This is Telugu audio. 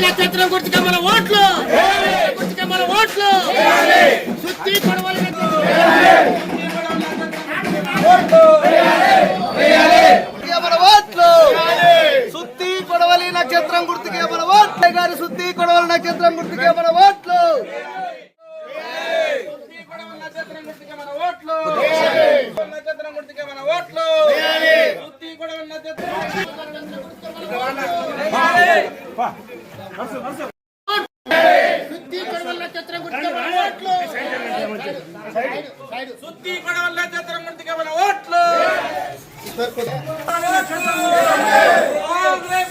నక్షత్రం గుర్తుగా మన ఓట్లు, గుర్తుగా మన ఓట్లు. సుత్తి కొడవలి మన ఓట్లు, సుత్తి కొడవలి నక్షత్రం గుర్తుగా మన ఓట్లు గారు. సుత్తి కొడవలి నక్షత్రం గుర్తుగా మన ఓట్లు, నక్షత్రం గుర్తుగా మన ఓట్లు, నక్షత్రం గుర్తుగా మన ఓట్లు. సుత్తి కొడవలి నక్షత్రం సుత్తి కొడవలి నక్షత్రం గుర్తుగా మన ఓట్లు, సుత్తి కొడవలి నక్షత్రం గుర్తుగా మన ఓట్లు.